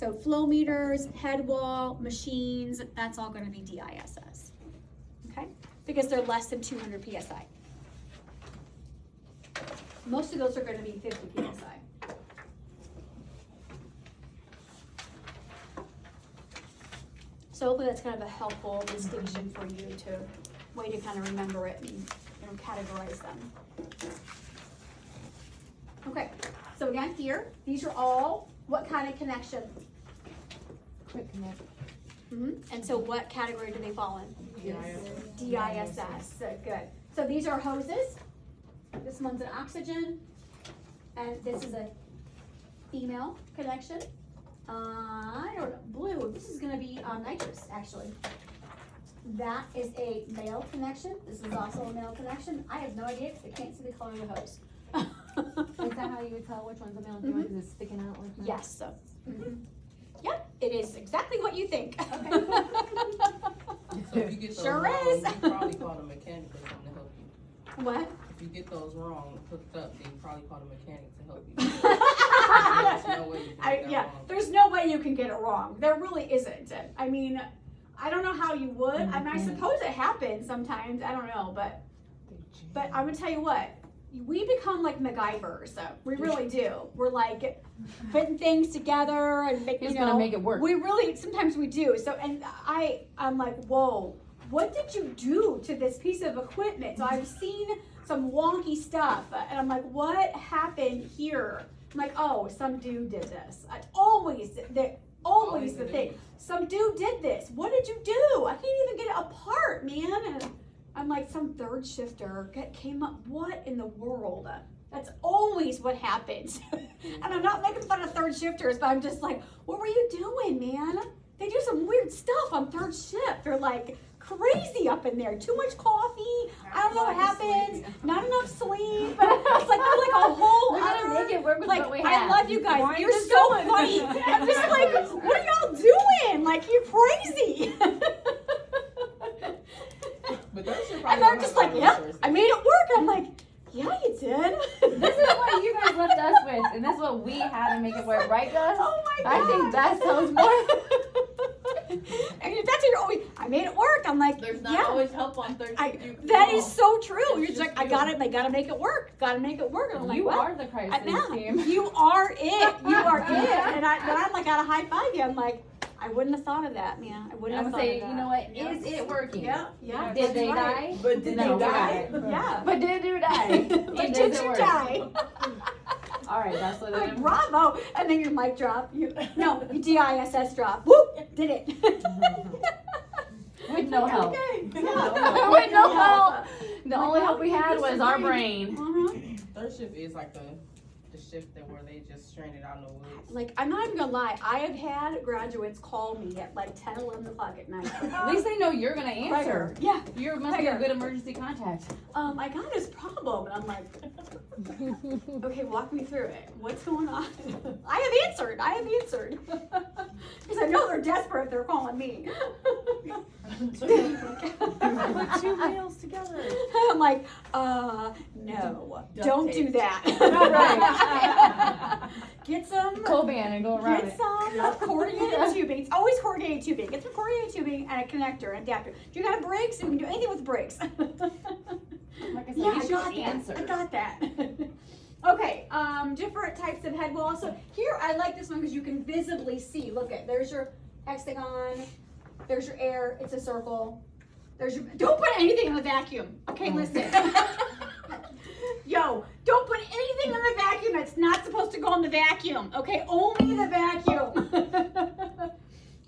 So flow meters, head wall, machines, that's all gonna be DISS, okay? Because they're less than 200 PSI. Most of those are gonna be 50 PSI. So hopefully that's kind of a helpful distinction for you way to kind of remember it and categorize them. Okay, so again here, these are all what kind of connection? Quick connect. And so what category do they fall in? DISS. Good. So these are hoses. This one's an oxygen, and this is a female connection. I don't know, blue. This is going to be nitrous, actually. That is a male connection. This is also a male connection. I have no idea because I can't see the color of the hose. Is that how you would tell which one's a male and female? Because it's sticking out like that? Yes. So. Yep, it is exactly what you think. Okay. So if you get those Sure wrong, is. you probably call the mechanic to come to help you. What? If you get those wrong, hooked up, then you probably call the mechanic to help you. There's no way you can get that wrong. There's no way you can get it wrong. There really isn't. I mean, I don't know how you would. I mean, I suppose it happens sometimes. I don't know, but I'm gonna tell you what. We become like MacGyvers. We really do. We're like putting things together and gonna make it work. We really sometimes we do. So and I'm like, whoa, what did you do to this piece of equipment? So I've seen some wonky stuff, and I'm like, what happened here? I'm like, oh, some dude did this. Always the thing. Some dude did this. What did you do? I can't even get it apart, man. And I'm like, some third shifter came up. What in the world? That's always what happens. And I'm not making fun of third shifters, but I'm just like, what were you doing, man? They do some weird stuff on third shift. They're like crazy up in there. Too much coffee. I don't know what happens. Not enough sleep. It's like they're like a whole We're gonna other, make it work with like, what we I have. love you guys. Why You're just so going? funny. I'm just like, what are y'all doing? Like, you're crazy. But those should And probably they're don't just have like, a lot of yeah, resources. I made it work. I'm like, yeah, you did. This is what you guys left us with, and this is what we had to make it work, right, Gus? Oh my God. I think that sounds more. And that's what you're always, I made it work. I'm like, There's not yeah. always help on third shift. That is so true. You're It's just like, just I gotta make it work. Gotta make it work. And I'm like, You what? are the crisis Yeah, team. you are it. You are it. And I'm like, gotta high five you. I'm like, I wouldn't have thought of that, man. I wouldn't I have would thought say, of that. you know what? Yeah. Is it working? Yeah, yeah. Did that's they right. die? But did No, they we die? got it. Yeah. But did you die? But Does did it you work? die? All right, that's what Like, it is. bravo. And then your mic drop. You DISS drop. Whoop, did it. With no help. Okay. Yeah. With no help. The only help we had was our brain. Third shift is like the shift that where they just stranded out in the woods. Like, I'm not even gonna lie. I have had graduates call me at like 10, 11 o'clock at night. At least they know you're gonna answer. Yeah. You must be a good emergency contact. I got this problem. And I'm like, okay, walk me through it. What's going on? I have answered. Because I know they're desperate if they're calling me. Put two meals together. I'm like, no, don't do tape. that. Get some Coban and go around Get it. some corrugated tubing. It's always corrugated tubing. Get some corrugated tubing and a connector and adapter. Do you got brakes? You can do anything with brakes. Like I said, Yeah, you I should got answer. that. I got that. Okay, different types of head walls. So here I like this one because you can visibly see. Look at, there's your hexagon. There's your air. It's a circle. There's your. Don't put anything in the vacuum. Okay, listen. Yo, don't put anything in the vacuum that's not supposed to go in the vacuum. Okay, only the vacuum.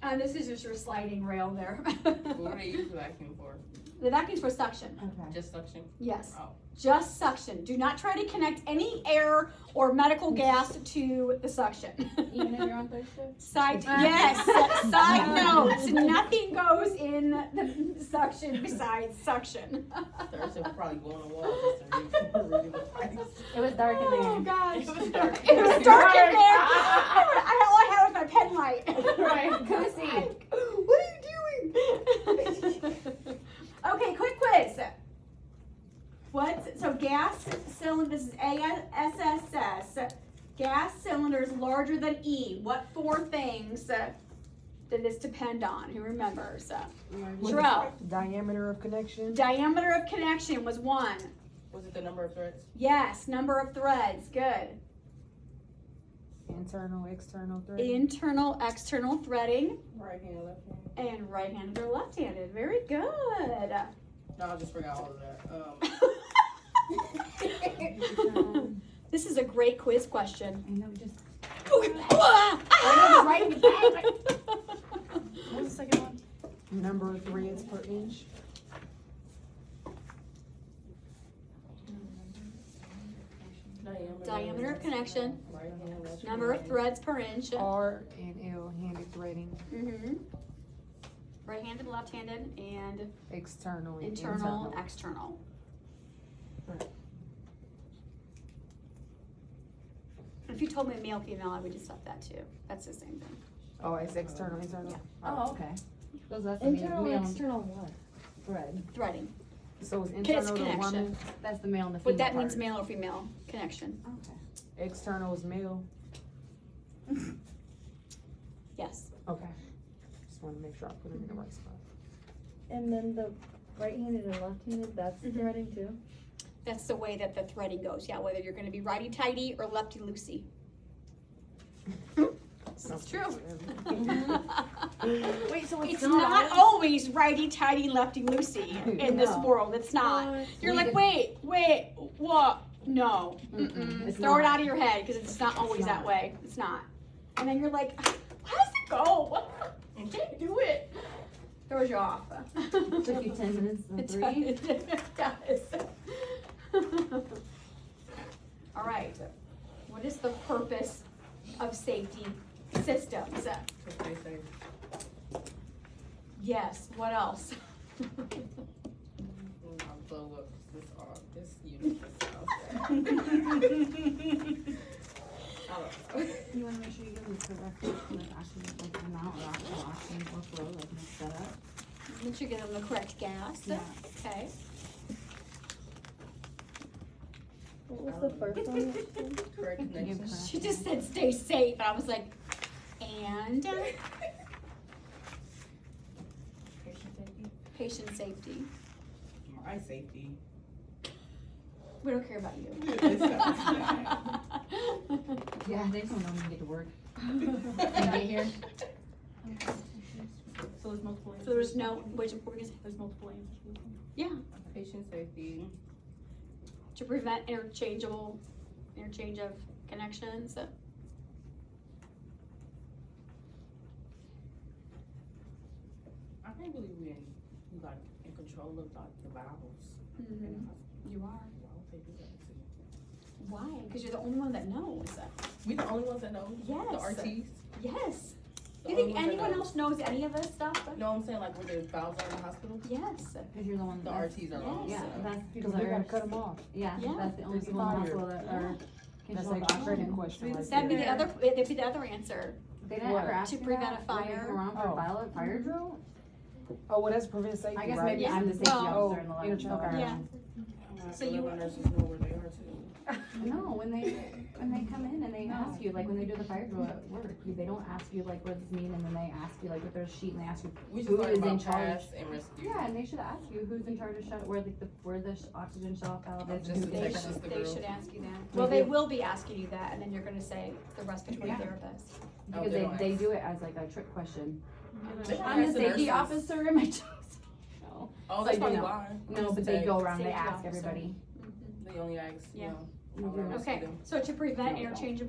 And this is just your sliding rail there. What do they use the vacuum for? The vacuum's for suction. Okay. Just suction? Yes. Oh. Just suction. Do not try to connect any air or medical gas to the suction. Even if you're on third shift? Side notes. Nothing goes in the suction besides suction. Third shift probably go on the wall just to read the price. It was dark in there. Oh gosh. It was dark. It was dark in there. All I had was my pen light. Right, couldn't see. Like, what are you doing? Okay, quick quiz. So gas cylinder, this is ASSS. Gas cylinders large larger than E. What 4 things did this depend on? Who remembers? Sherelle. Diameter of connection. Diameter of connection was 1. Was it the number of threads? Yes, number of threads. Good. Internal, external threading. Internal, external threading. Right hand, left hand. And right-handed or left-handed. Very good. No, I just forgot all of that. This is a great quiz question. I know, just. Ah! Right in the back. What was the second one? Number of threads per inch. Diameter of connection. Right hand, left Number of hand. threads per inch. R and L handed threading. Mm-hmm. Right-handed, left-handed, and External and internal, external. If you told me male, female, I would just have that too. That's the same thing. Oh, it's external, internal. Yeah. Oh, okay. Because that's Internal, male. external what? Thread. Threading. So it's It's internal to connection. woman. That's the male and the female. What that means, part. male or female connection. Okay. External is male. Yes. Okay. Just want to make sure I put it in the right spot. And then the right-handed and left-handed, that's Mhm. threading too? That's the way that the threading goes. Yeah, whether you're going to be righty-tighty or lefty-loosey. It's true. Wait, so It's not always righty-tighty, lefty-loosey in this No. world. It's not. You're like, wait, what? No. Mm-mm. It's Throw it not. out of your head because it's not always that not. way. It's not. And then you're like, how does it go? I can't do it. Throws you off. Took you 10 minutes and It 3. does. It does. All right. What is the purpose of safety systems? To stay safe. Yes. What else? I'll blow up this unit. I don't know. You want to make sure you give them the correct, like, actually, like, amount or actual oxygen or flow, like, mix that up. Make sure you get them the correct gas. Yeah. Okay. What was the first one? Correct connection. She just said stay safe, and I was like, and Patient safety. patient safety. My safety. We don't care about you. Yeah, they just don't know when you get to work. And get here. So there's multiple answers. So there's no, which we're gonna say, There's multiple answers for this one. yeah, Patient safety. to prevent interchange of connections. I can't believe we're in control of the valves. Mhm. You are. Why would they do that to? Why? Because you're the only one that knows. We the only ones that know. Yes. The RTs. Yes. The You only think ones that anyone know. else knows any of this stuff? No, I'm saying like where the valves are in the hospital. Yes. Because you're the one The that's, RTs are Yes. wrong. yeah, so. that's Because people we gotta that cut are, them off. yeah, Yeah. that's the only There's people in the fire. hospital that are. That's controlled like by a credit oxygen. question right That'd be there. the other. That'd be the other answer. They didn't What? ever ask To you prevent that a when they fire? come around for Oh. fire drill? Oh, well, that's prevent safety, I guess right? maybe I'm the safety Well- officer in the lab. interchange, okay. Yeah. So So you- you nurses know where they are too. No, when they come in and they ask you, like when they do the fire drill at work, they don't ask you like what does this mean, and then they ask you like if there's a sheet and they ask you We who just talk is in about charge. pass and rescue. Yeah, and they should ask you who's in charge of shut where the oxygen shut off valve is. Just who to They text takes us it. the they girl. should ask you that. They Well, they do. will be asking you that, and then you're gonna say the respiratory Yeah. therapist. Because they they, don't they ask. do it as like a trick question. They I'm the ask safety nurses. officer in my job. No, Oh, So that's I do probably know. why. no, but they go around, they Safety ask officer. everybody. They only ask, Yeah. you know, Mhm. rescue Okay, them. so to prevent No, no. interchange of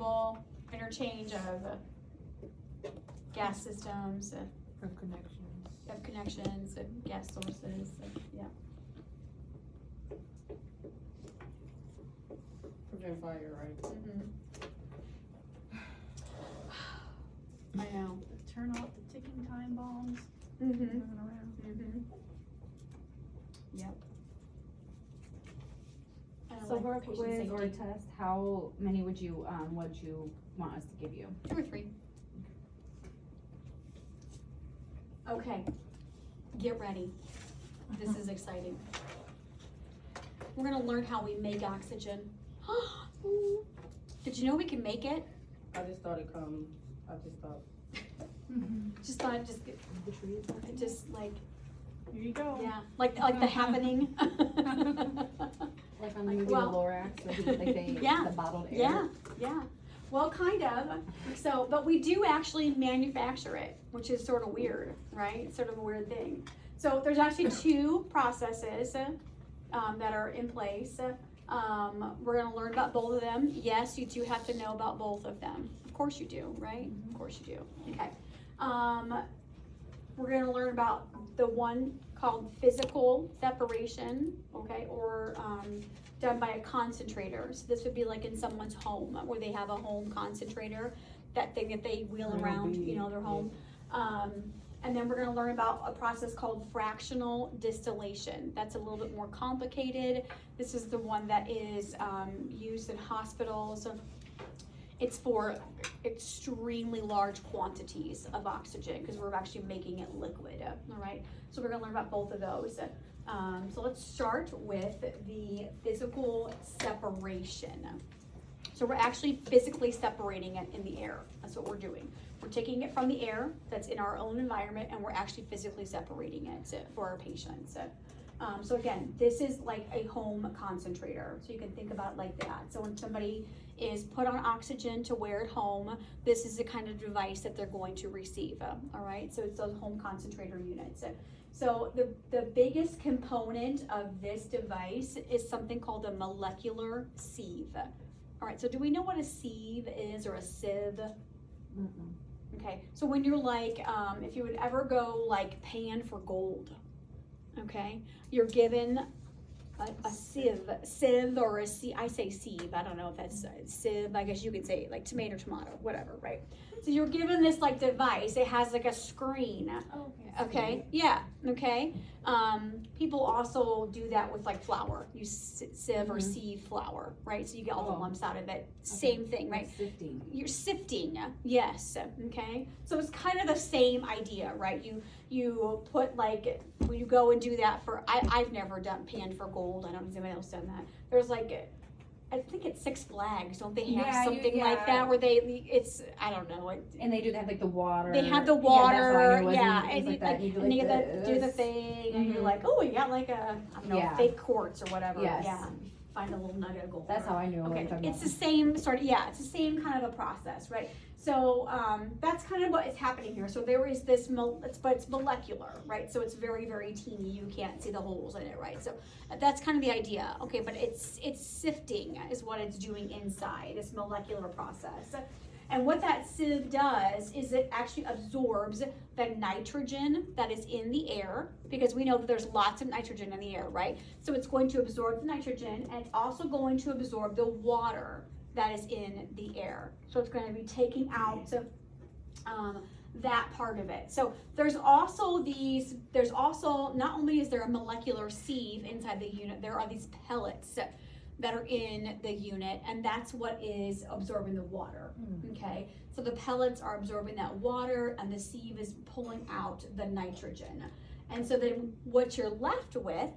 gas systems, Of connections. of connections, of gas sources, yeah. Prevent fire, right? I know. Turn off the ticking time bombs. Mm-hmm. Moving around. Mm-hmm. Yep. I don't So like for a patient quiz or a safety. test, how many would you want us to give you? 2 or 3. Okay, get ready. This is exciting. We're gonna learn how we make oxygen. Did you know we can make it? I just thought it come, I just thought, Just thought it just, The trees. just like, Here you go. yeah, like the happening. Like on the movie Well, The Lorax, where he, like they, yeah, the bottled air. Yeah, yeah. Well, kind of. So, but we do actually manufacture it, which is sort of weird, right? It's sort of a weird thing. So there's actually two processes that are in place. We're going to learn about both of them. Yes, you do have to know about both of them. Of course you do, right? Of course you do. Okay. We're going to learn about the one called physical separation, okay, or done by a concentrator. So this would be like in someone's home where they have a home concentrator, that thing that they wheel around, you know, their home. And then we're going to learn about a process called fractional distillation. That's a little bit more complicated. This is the one that is used in hospitals. It's for extremely large quantities of oxygen because we're actually making it liquid, all right? So we're gonna learn about both of those. So let's start with the physical separation. So we're actually physically separating it in the air. That's what we're doing. We're taking it from the air that's in our own environment and we're actually physically separating it for our patients. So again, this is like a home concentrator. So you can think about it like that. So when somebody is put on oxygen to wear at home, this is the kind of device that they're going to receive, all right? So it's those home concentrator units. So the biggest component of this device is something called a molecular sieve. All right, so do we know what a sieve is or a sieve? Mm-mm. Okay, so when you're like, if you would ever go like pan for gold, okay, you're given a sieve or a sieve, I say sieve, I don't know if that's a sieve, I guess you could say like tomato, whatever, right? So you're given this like device, it has like a screen, okay, yeah, okay. People also do that with like flour, you sieve or sieve flour, right? So you get all the lumps out of it, same thing, right? Like sifting. You're sifting, yes, okay? So it's kind of the same idea, right? You put like, when you go and do that for, I've never done pan for gold, I don't know if anybody else done that. There's like, I think it's Six Flags, don't they have something like that where it's, I don't know. And they have like the water. They have the water, yeah. and you that. and you do the thing, and you're like, oh, you got like a, I don't know, fake quartz or whatever, Yes. yeah. Find a little nugget of gold. That's how I knew. Okay, What it's the same sort of, yeah, it's the same kind of a process, right? So that's kind of what is happening here. So there is this, but it's molecular, right? So it's very, very teeny. You can't see the holes in it, right? So that's kind of the idea. Okay, but it's sifting is what it's doing inside, this molecular process. And what that sieve does is it actually absorbs the nitrogen that is in the air, because we know that there's lots of nitrogen in the air, right? So it's going to absorb the nitrogen, and it's also going to absorb the water that is in the air. So it's going to be taking out that part of it. So there's also not only is there a molecular sieve inside the unit, there are these pellets that are in the unit, and that's what is absorbing the water, okay? So the pellets are absorbing that water, and the sieve is pulling out the nitrogen. And so then what you're left with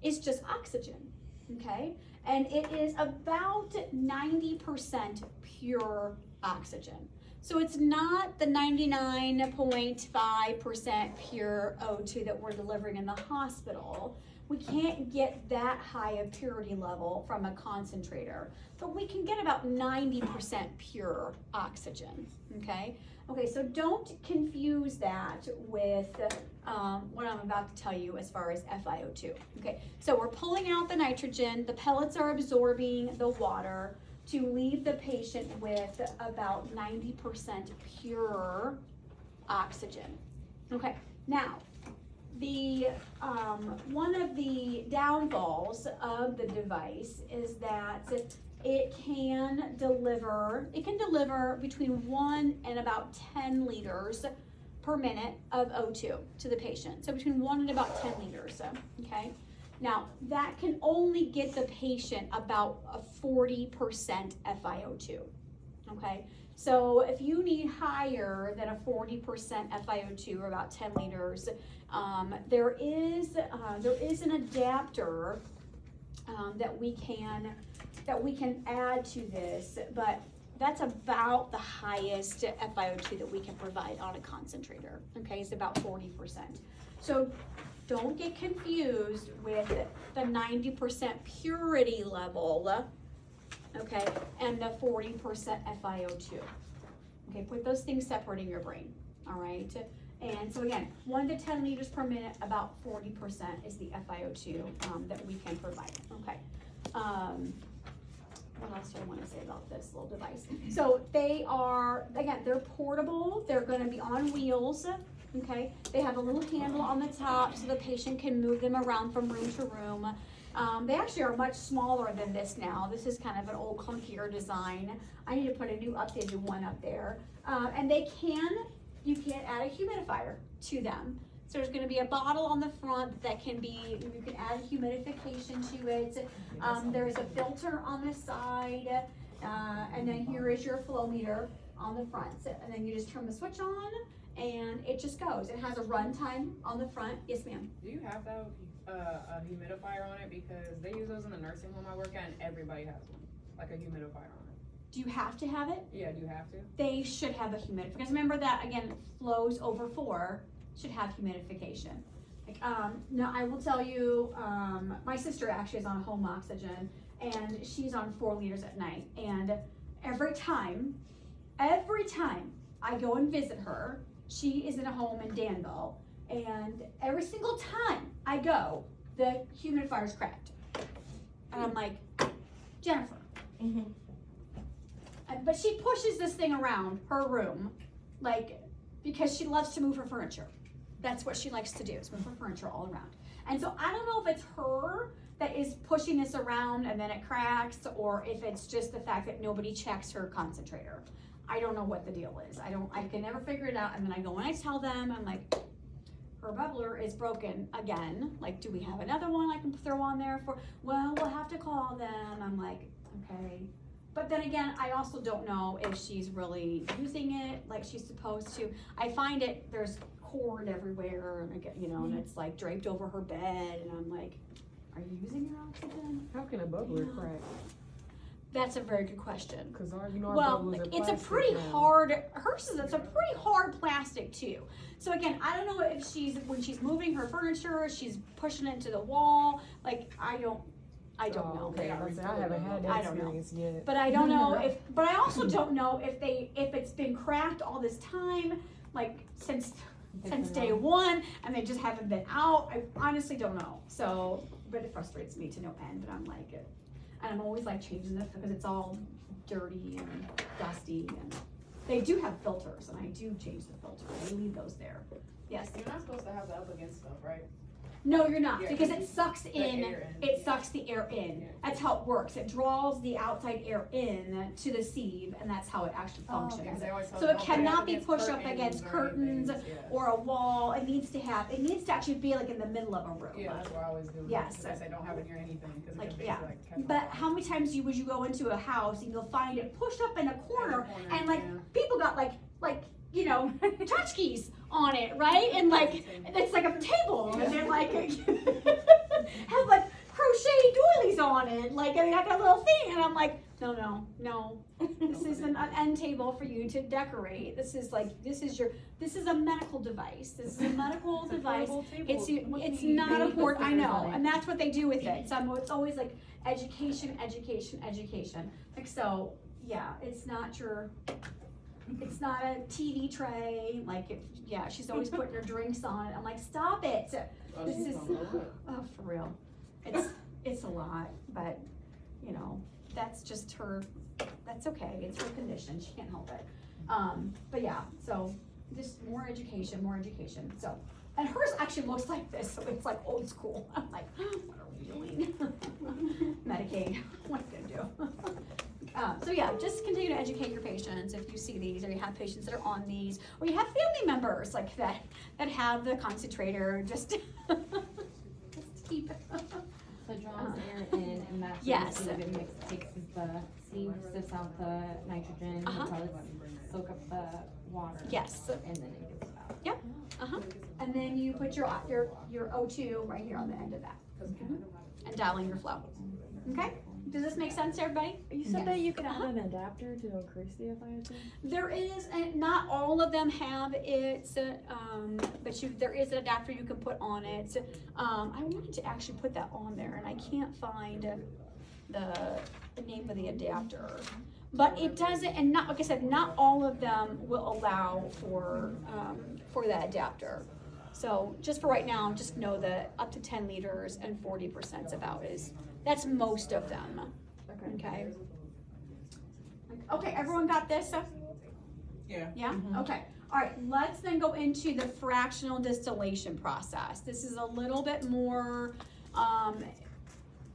is just oxygen, okay? And it is about 90% pure oxygen. So it's not the 99.5% pure O2 that we're delivering in the hospital. We can't get that high a purity level from a concentrator, but we can get about 90% pure oxygen, okay? Okay, so don't confuse that with what I'm about to tell you as far as FiO2. Okay, so we're pulling out the nitrogen, the pellets are absorbing the water to leave the patient with about 90% pure oxygen. Okay, now, the one of the downfalls of the device is that it can deliver between 1 and about 10 liters per minute of O2 to the patient. So between 1 and about 10 liters, okay? Now, that can only get the patient about a 40% FiO2, okay? So if you need higher than a 40% FiO2 or about 10 liters, there is an adapter that we can add to this, but that's about the highest FiO2 that we can provide on a concentrator. Okay, it's about 40%. So don't get confused with the 90% purity level, okay, and the 40% FiO2. Okay, put those things separate in your brain, all right? And so again, 1 to 10 liters per minute, about 40% is the FiO2 that we can provide, okay? What else do I want to say about this little device? So they are, again, they're portable. They're going to be on wheels, okay? They have a little handle on the top so the patient can move them around from room to room. They actually are much smaller than this now. This is kind of an old clunkier design. I need to put a new updated one up there. And you can add a humidifier to them. So there's going to be a bottle on the front that you can add humidification to it. There's a filter on the side, and then here is your flow meter on the front. And then you just turn the switch on, and it just goes. It has a run time on the front. Yes, ma'am. Do you have that a humidifier on it? Because they use those in the nursing home I work at, and everybody has one, like a humidifier on it. Do you have to have it? Yeah, do you have to? They should have a humidifier. Because remember that, again, flows over 4 should have humidification. Now I will tell you, my sister actually is on home oxygen, and she's on 4 liters at night. And every time I go and visit her, she is in a home in Danville, and every single time I go, the humidifier's cracked. And I'm like, Jennifer. But she pushes this thing around her room, like, because she loves to move her furniture. That's what she likes to do, is move her furniture all around. And so I don't know if it's her that is pushing this around and then it cracks, or if it's just the fact that nobody checks her concentrator. I don't know what the deal is. I can never figure it out. And then I go and I tell them, I'm like, her bubbler is broken again. Like, do we have another one I can throw on there for? Well, we'll have to call them. I'm like, okay. But then again, I also don't know if she's really using it like she's supposed to. I find there's cord everywhere, and I get, and it's like draped over her bed, and I'm like, are you using your oxygen? How can a bubbler crack? That's a very good question. Cause our Well, bubblers are it's a plastic pretty now. hard, it's a pretty hard plastic too. So again, I don't know if when she's moving her furniture, she's pushing it into the wall. Like, I don't know. Okay, I haven't had that I don't know. experience yet. But I don't know but I also don't know if it's been cracked all this time, like since day one, and they just haven't been out. I honestly don't know. So, but it frustrates me to no end, and I'm like, and I'm always like changing this because it's all dirty and dusty, and they do have filters, and I do change the filter. I leave those there. Yes. You're not supposed to have that up against stuff, right? No, you're not, Yeah, because it sucks the in. air in. It sucks the air in. Yeah. That's how it works. It draws the outside air in to the sieve, and that's how it actually functions. Because they always tell So you it don't put cannot be against pushed up against or curtains anything. Yeah. or a wall. It needs to actually be like in the middle of a room. Yeah, that's what I always do. Yes. Because they say don't have it near anything, because it Like, can yeah. basically like catch But on how many times would you go into a house and you'll find it pushed up in a corner, corner, and like yeah. people got like tchotchkes on it, right? And like it's like a table, and they're like have like crochet doilies on it, like, and they got that little thing, and I'm like, no. This is an end table for you to decorate. This is a medical device. This is a medical device. It's not a port. I know, and that's what they do with it. So it's always like education. Like, so yeah, it's not a TV tray. Like, she's always putting her drinks on it. I'm like, stop it. This is, oh, for real. It's a lot, but that's just her, that's okay. It's her condition. She can't help it. But yeah, so just more education. So, and hers actually looks like this. So it's like old school. I'm like, what are we doing? Medicaid, what are you gonna do? So yeah, just continue to educate your patients if you see these, or you have patients that are on these, or you have family members like that have the concentrator. Just keep it. So it draws air in, and that's Yes. what it takes the sieve, sifts out the nitrogen, Uh-huh. it'll probably soak up the water. Yes. And then it gives it out. And then you put your O2 right here on the end of that, and dial in your flow. Okay, Does this make sense to everybody? You said that Yes. you could add an adapter to increase the efficiency? There is, and not all of them have it, but there is an adapter you can put on it. I wanted to actually put that on there, and I can't find the name of the adapter. But it doesn't, and not, like I said, not all of them will allow for that adapter. So just for right now, just know that up to 10 liters and 40% about that's most of them. Okay. Okay, everyone got this? Yeah. Yeah? Okay. All right, let's then go into the fractional distillation process. This is a little bit more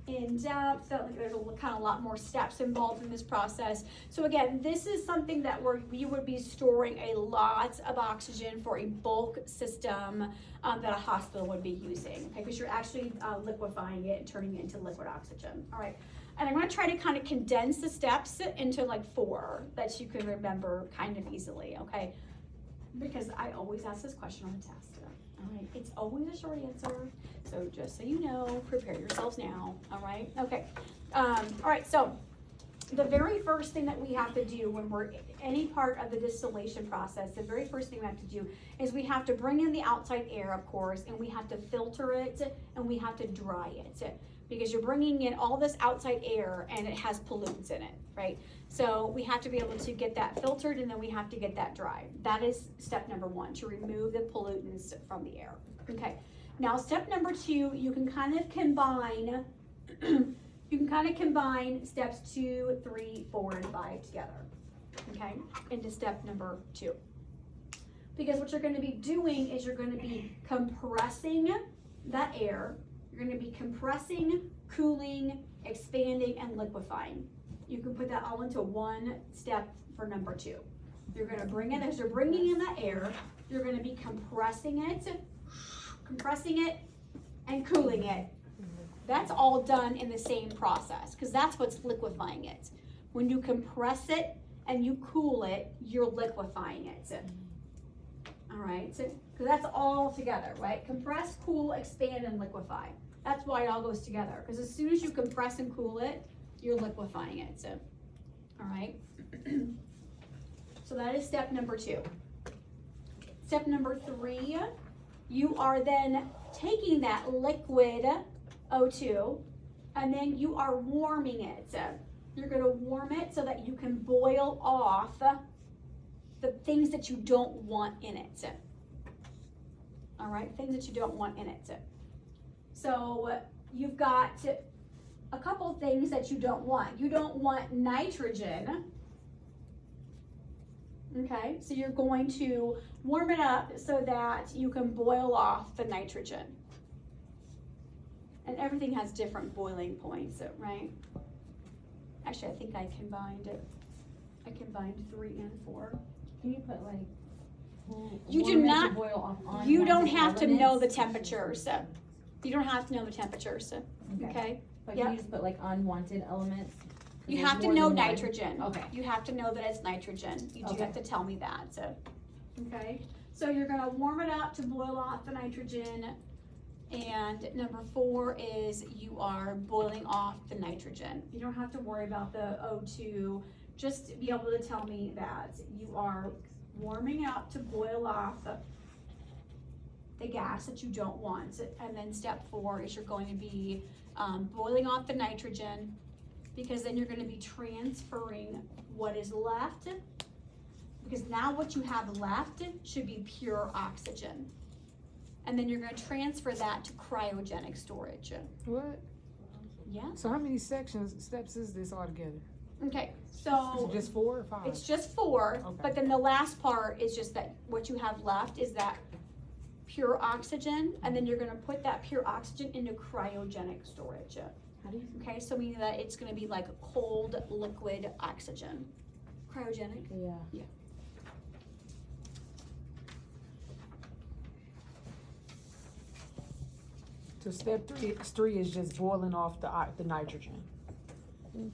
in depth. There's a lot more steps involved in this process. So again, this is something that we would be storing a lot of oxygen for a bulk system that a hospital would be using, okay? Because you're actually liquefying it and turning it into liquid oxygen. All right. And I'm going to try to kind of condense the steps into like 4 that you can remember kind of easily, okay? Because I always ask this question on the test. All right, it's always a short answer. So just so you know, prepare yourselves now. All right, okay. All right, so the very first thing that we have to do when we're any part of the distillation process, the very first thing we have to do is we have to bring in the outside air, of course, and we have to filter it and we have to dry it. Because you're bringing in all this outside air and it has pollutants in it, right? So we have to be able to get that filtered and then we have to get that dry. That is step number 1, to remove the pollutants from the air. Okay, now step number 2, you can kind of combine, steps 2, 3, 4, and 5 together, okay, into step number 2. Because what you're gonna be doing is you're gonna be compressing that air. You're going to be compressing, cooling, expanding, and liquefying. You can put that all into one step for number 2. You're going to bring in, as you're bringing in that air, you're going to be compressing it, and cooling it. That's all done in the same process, because that's what's liquefying it. When you compress it and you cool it, you're liquefying it. All right, because that's all together, right? Compress, cool, expand, and liquefy. That's why it all goes together, because as soon as you compress and cool it, you're liquefying it. So, all right. So that is step number 2. Step number 3, you are then taking that liquid O2 and then you are warming it. You're going to warm it so that you can boil off the things that you don't want in it. All right, things that you don't want in it. So you've got a couple things that you don't want. You don't want nitrogen. Okay, so you're going to warm it up so that you can boil off the nitrogen. And everything has different boiling points, right? Actually, I think I combined 3 and 4. Can you put like? You do not. You don't have to know the temperatures. You don't have to know the temperatures. Okay. But can you just put like unwanted elements? You have to know nitrogen. Okay. You have to know that it's nitrogen. You do have to tell me that. So, okay. So you're gonna warm it up to boil off the nitrogen. And number 4 is you are boiling off the nitrogen. You don't have to worry about the O2. Just be able to tell me that you are warming up to boil off the gas that you don't want. And then step 4 is you're going to be boiling off the nitrogen, because then you're going to be transferring what is left, because now what you have left should be pure oxygen. And then you're going to transfer that to cryogenic storage. What? Yeah. So how many steps is this altogether? Okay, Is so it just 4 or 5? it's just 4, Okay. but then the last part is just that what you have left is that pure oxygen, and then you're going to put that pure oxygen into cryogenic storage. How do you? Okay, so meaning that it's going to be like cold liquid oxygen. Cryogenic. Yeah. So step 3 is just boiling off the nitrogen. Alright,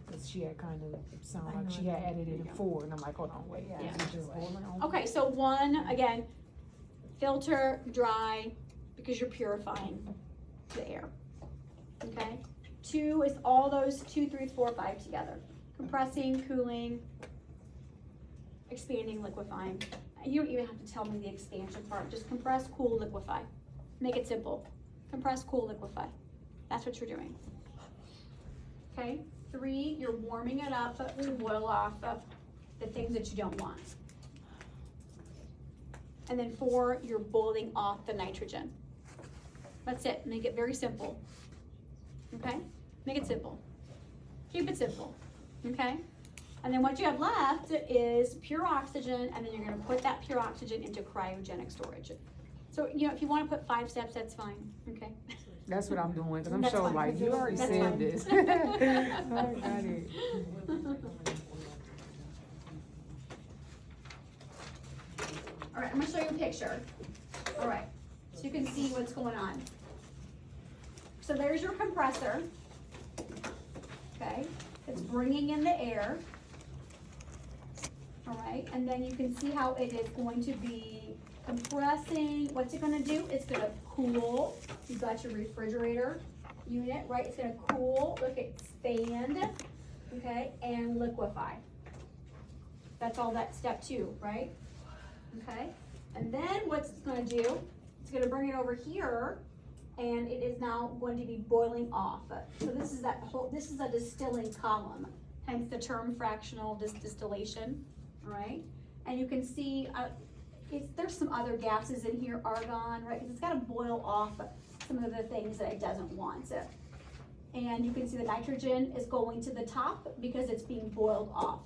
because she had kind of sounded like she had added it in 4, and I'm like, hold on, wait, Yeah. is it just boiling off? Okay, so 1, again, filter, dry, because you're purifying the air. Okay? 2 is all those 2, 3, 4, 5 together. Compressing, cooling, expanding, liquefying. You don't even have to tell me the expansion part. Just compress, cool, liquefy. Make it simple. Compress, cool, liquefy. That's what you're doing. Okay? 3, you're warming it up to boil off the things that you don't want. And then 4, you're boiling off the nitrogen. That's it. Make it very simple. Okay? Make it simple. Keep it simple. Okay? And then what you have left is pure oxygen, and then you're going to put that pure oxygen into cryogenic storage. So, you know, if you want to put 5 steps, that's fine. Okay? That's what I'm doing, cause I'm That's sure fine. like, you already That's said fine. this. I got it. All right, I'm gonna show you a picture. All right, so you can see what's going on. So there's your compressor. Okay, it's bringing in the air. All right, and then you can see how it is going to be compressing. What's it gonna do? It's gonna cool. You've got your refrigerator unit, right? It's gonna cool, look, expand, okay, and liquefy. That's all that step 2, right? Okay, and then what's it's gonna do, it's gonna bring it over here, and it is now going to be boiling off. So this is this is a distilling column, hence the term fractional distillation, all right? And you can see, there's some other gases in here, argon, right? Because it's gotta boil off some of the things that it doesn't want. And you can see the nitrogen is going to the top because it's being boiled off.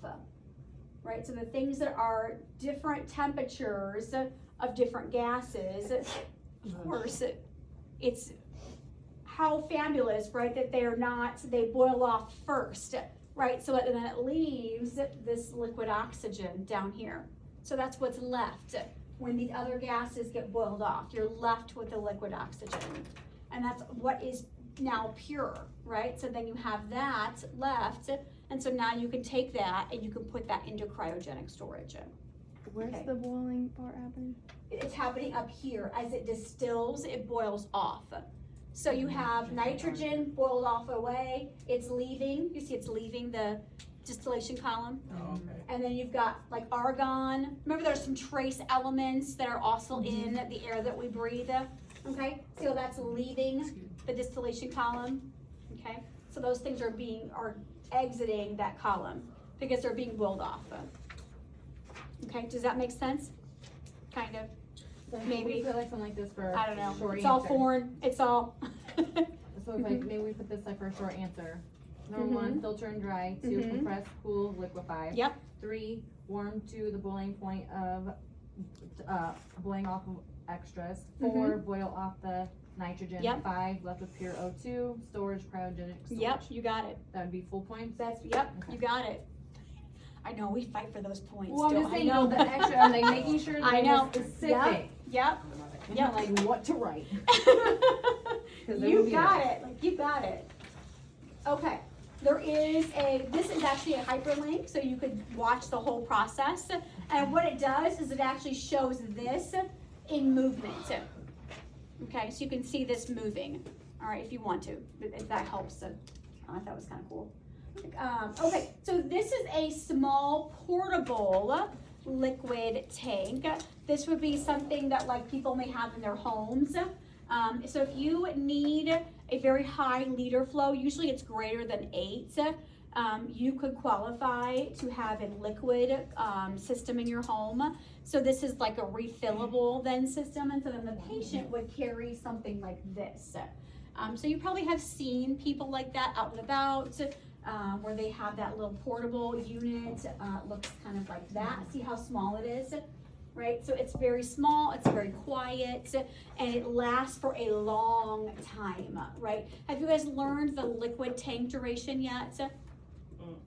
Right, so the things that are different temperatures of different gases, of course, it's how fabulous, right, that they boil off first, right, so then it leaves this liquid oxygen down here. So that's what's left when the other gases get boiled off. You're left with the liquid oxygen, and that's what is now pure, right? So then you have that left, and so now you can take that and you can put that into cryogenic storage. Where's Okay. the boiling part happening? It's happening up here. As it distills, it boils off. So you have nitrogen boiled off away, it's leaving, you see it's leaving the distillation column. Oh, okay. And then you've got like argon. Remember there's some trace elements that are also in the air that we breathe, okay? So that's leaving the distillation column, okay? So those things are exiting that column because they're being boiled off. Okay, does that make sense? Kind of, So maybe. we put like something like this for I don't know. short It's all answer. foreign, it's all. So if like maybe we put this like for a short answer. Number 1, filter and dry. 2, Mhm. compress, cool, liquefy. Yep. 3, warm to the boiling point of boiling off of extras. 4, boil off the nitrogen. Yep. 5, left with pure O2, storage, cryogenic storage. Yep, you got it. That would be full points. Yep, Okay. you got it. I know, we fight for those points. Well, I'm don't just I saying, know. the extra, I'm like making sure that I know. it's specific. Yep. And Yep. like what to write. 'Cause there You will be got that. it, like you got it. Okay, this is actually a hyperlink, so you could watch the whole process. And what it does is it actually shows this in movement. Okay, so you can see this moving, all right, if you want to, if that helps. I thought that was kind of cool. Okay, so this is a small portable liquid tank. This would be something that like people may have in their homes. So if you need a very high liter flow, usually it's greater than 8, you could qualify to have a liquid system in your home. So this is like a refillable then system, and so then the patient would carry something like this. So you probably have seen people like that out and about, where they have that little portable unit. It looks kind of like that. See how small it is? Right, so it's very small, it's very quiet, and it lasts for a long time, right? Have you guys learned the liquid tank duration yet?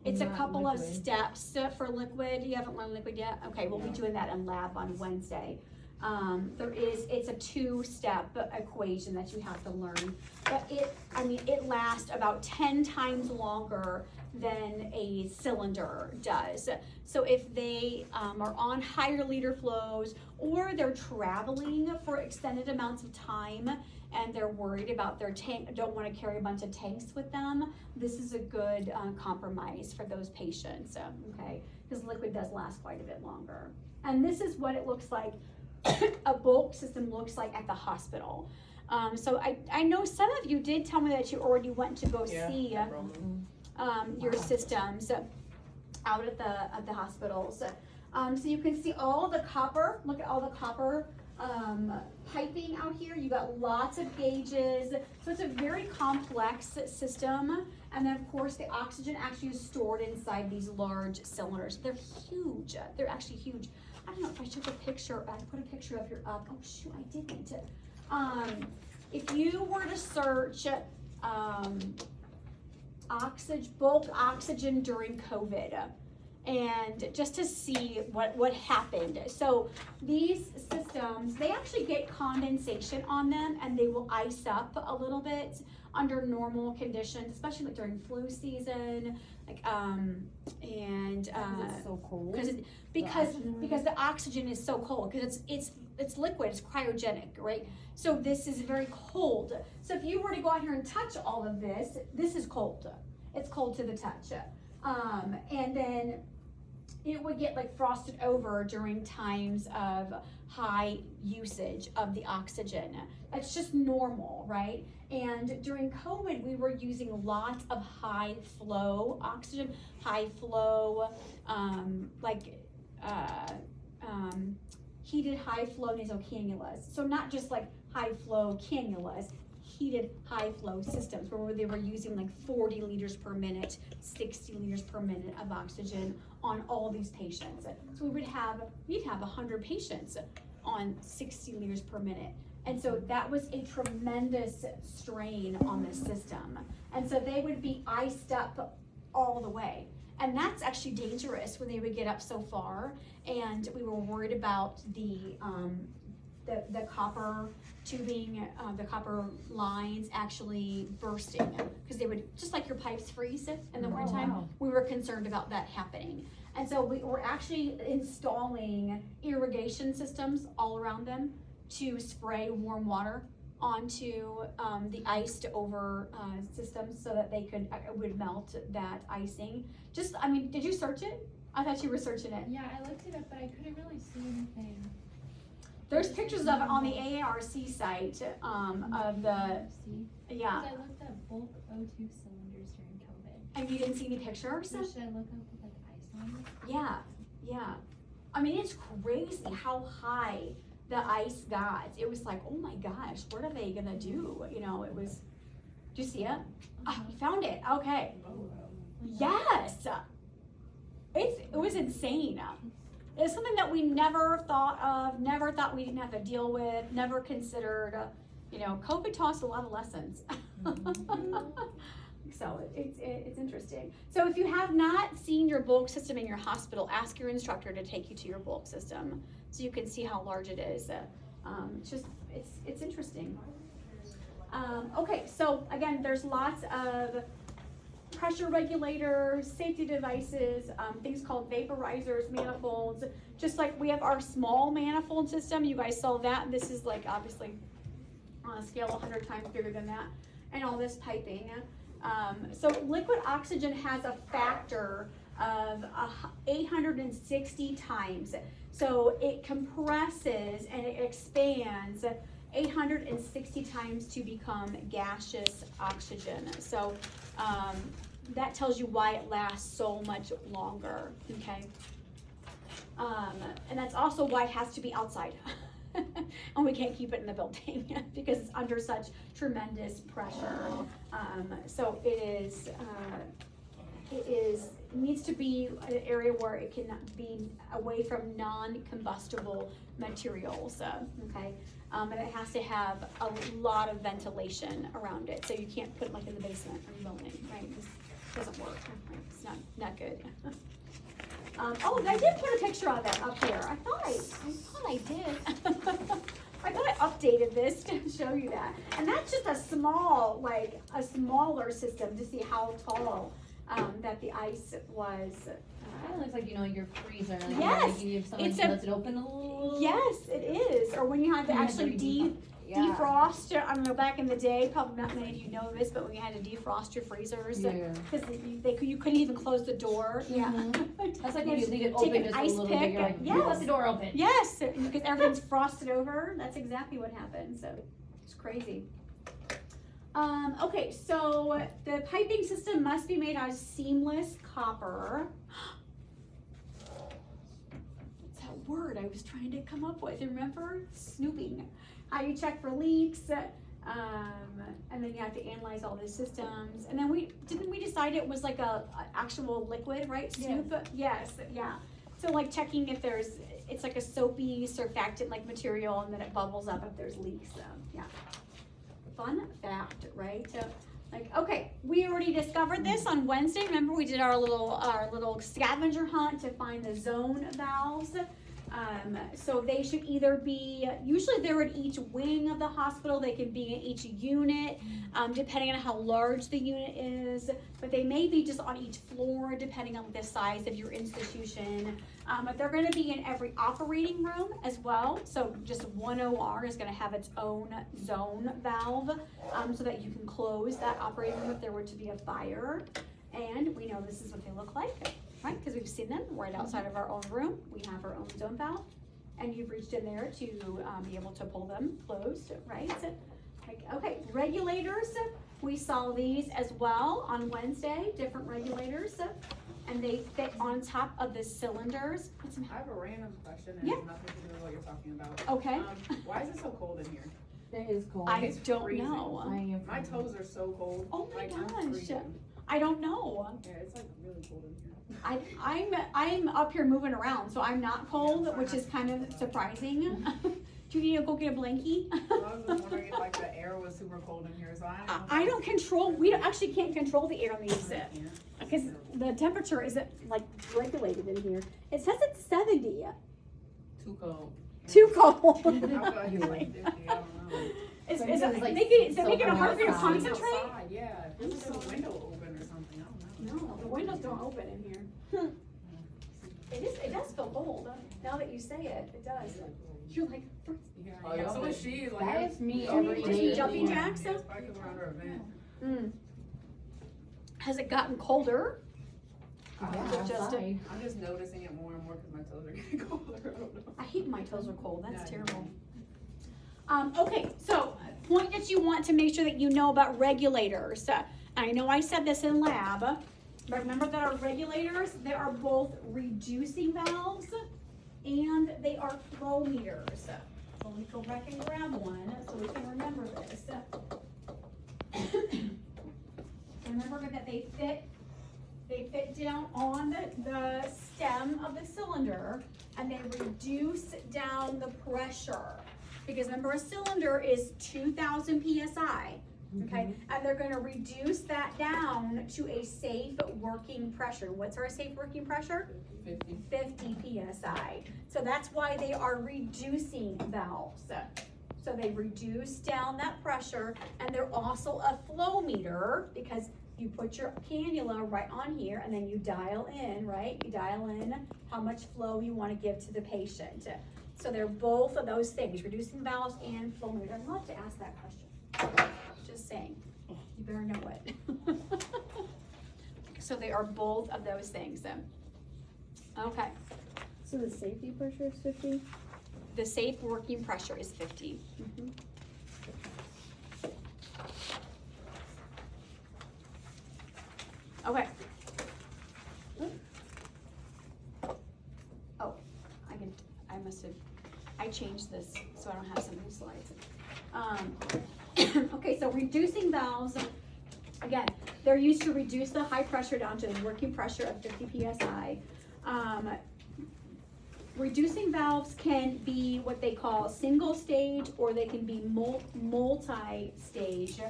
It's a Not couple of liquid. steps for liquid. You haven't learned liquid yet? Okay, we'll be doing that in lab on Wednesday. It's a 2-step equation that you have to learn, but it lasts about 10 times longer than a cylinder does. So if they are on higher liter flows, or they're traveling for extended amounts of time and they're worried about their tank, don't want to carry a bunch of tanks with them, this is a good compromise for those patients, okay? Because liquid does last quite a bit longer. And this is what it looks like, a bulk system looks like at the hospital. So I know some of you did tell me that you already went to go see your systems out at the hospitals. So you can see all the copper, look at all the copper piping out here. You got lots of gauges. So it's a very complex system. And then of course the oxygen actually is stored inside these large cylinders. They're huge. They're actually huge. I don't know if I took a picture. I put a picture of your up. Oh shoot, I didn't. If you were to search bulk oxygen during COVID, and just to see what happened. So these systems, they actually get condensation on them and they will ice up a little bit under normal conditions, especially like during flu season, like It's so cold. because the oxygen is so cold, because it's liquid, it's cryogenic, right? So this is very cold. So if you were to go out here and touch all of this, this is cold. It's cold to the touch. And then it would get like frosted over during times of high usage of the oxygen. That's just normal, right? And during COVID, we were using lots of high flow oxygen, high flow, heated high flow nasal cannulas. So not just like high flow cannulas, heated high flow systems where they were using like 40 liters per minute, 60 liters per minute of oxygen on all these patients. So we'd have 100 patients on 60 liters per minute. And so that was a tremendous strain on the system. And so they would be iced up all the way. And that's actually dangerous when they would get up so far. And we were worried about the copper tubing, the copper lines actually bursting, because they would, just like your pipes freeze in the wintertime, wow. we were concerned about that happening. And so we were actually installing irrigation systems all around them to spray warm water onto the iced over systems so that they would melt that icing. Did you search it? I thought you were searching it. Yeah, I looked it up, but I couldn't really see anything. There's pictures of it on the AARC site of the, yeah. Because I looked up bulk O2 cylinders during COVID. And you didn't see any pictures? So should I look up with like ice on it? Yeah. I mean, it's crazy how high the ice got. It was like, oh my gosh, what are they gonna do? You know, it was, do you see it? Oh, you found it, okay. Yes, it was insane. It's something that we never thought of, never thought we didn't have to deal with, never considered. COVID taught us a lot of lessons. So it's interesting. So if you have not seen your bulk system in your hospital, ask your instructor to take you to your bulk system so you can see how large it is. It's interesting. Okay, so again, there's lots of pressure regulators, safety devices, things called vaporizers, manifolds. Just like we have our small manifold system, you guys saw that. This is like obviously on a scale 100 times bigger than that, and all this piping. So liquid oxygen has a factor of 860 times. So it compresses and it expands 860 times to become gaseous oxygen. So that tells you why it lasts so much longer, okay? And that's also why it has to be outside. And we can't keep it in the building because it's under such tremendous pressure. So it needs to be an area where it can be away from non-combustible materials, okay? And it has to have a lot of ventilation around it, so you can't put it like in the basement or the building, right? This doesn't work, right? It's not good. Oh, I did put a picture of it up here. I thought I did. I thought I updated this to show you that. And that's just a smaller system to see how tall that the ice was, Kinda looks like, you know, your freezer, like, Yes, like you have someone it's who a- lets it open a little. yes, it is, or when you had to Yeah, actually Yeah. defrost, I don't know, back in the day, probably not many of you know this, but when you had to defrost your freezers, Yeah. cause you couldn't even close the door, yeah. That's like when you leave it Take open an just a ice little pick, bit, you're like, yes. you left the door open. Yes, because everything's frosted over, that's exactly what happened, so it's crazy. Okay, so the piping system must be made out of seamless copper. What's that word I was trying to come up with, remember? Snooping. How you check for leaks, and then you have to analyze all the systems. And then we decide it was like a actual liquid, right? Snoop? Yes, yeah. So like checking if it's like a soapy surfactant like material and then it bubbles up if there's leaks, yeah. Fun fact, right? Like, okay, we already discovered this on Wednesday. Remember we did our little scavenger hunt to find the zone valves. So they should either be, usually they're in each wing of the hospital, they can be in each unit, depending on how large the unit is, but they may be just on each floor, depending on the size of your institution. But they're gonna be in every operating room as well, so just one OR is gonna have its own zone valve, so that you can close that operating room if there were to be a fire. And we know this is what they look like, right? Because we've seen them right outside of our own room. We have our own zone valve, and you've reached in there to be able to pull them closed, right? Like, okay, regulators. We saw these as well on Wednesday, different regulators, and they fit on top of the cylinders. I have a random question that Yeah. has nothing to do with what you're talking about. Okay. Why is it so cold in here? It is cold. I It's don't freezing. know. My toes are so cold. Oh my Like, I'm gosh. freezing. I don't know. Yeah, it's like really cold in here. I'm up here moving around, so I'm not cold, which is kind of surprising. Do you need to go get a blankie? I was just wondering if like the air was super cold in here, so I don't know. I don't control, we actually can't control the air on these, Yeah. because the temperature isn't like regulated in here. It says it's 70, Too cold. too cold. I feel like it's like 50, I don't know. Is Because it it's, like, making it so hard for you to outside. concentrate? Outside, yeah. If there's a window open or something, I don't know. No, the windows don't open in here. It does feel cold, now that you say it, it does. You're like, Yeah, Oh, yeah, y'all so been- is she. Like, That is me yeah, every Just day. jumping yeah, jacks? yeah, it's probably 'cause we're under a vent. Has it gotten colder? Yeah, Just- outside. I'm just noticing it more and more because my toes are getting colder. I don't know. I hate when my toes are cold, that's Yeah, I terrible. Okay, so point that you want to make sure that you know about regulators. I know I said this in lab, but remember that our regulators, they are both reducing valves and they are flow meters. So let me go back and grab one so we can remember this. Remember that they fit down on the stem of the cylinder and they reduce down the pressure. Because remember, a cylinder is 2,000 PSI, okay? And they're gonna reduce that down to a safe working pressure. What's our safe working pressure? 50. 50 PSI. So that's why they are reducing valves. So they reduce down that pressure, and they're also a flow meter because you put your cannula right on here and then you dial in, right? You dial in how much flow you want to give to the patient. So they're both of those things, reducing valves and flow meter. I'd love to ask that question. Just saying, you better know it. So they are both of those things. Okay, So the safety pressure is 50? the safe working pressure is 50. Mhm. Okay. Oh, I changed this so I don't have so many slides. Okay, so reducing valves, again, they're used to reduce the high pressure down to the working pressure of 50 PSI. Reducing valves can be what they call single stage or they can be multi-stage.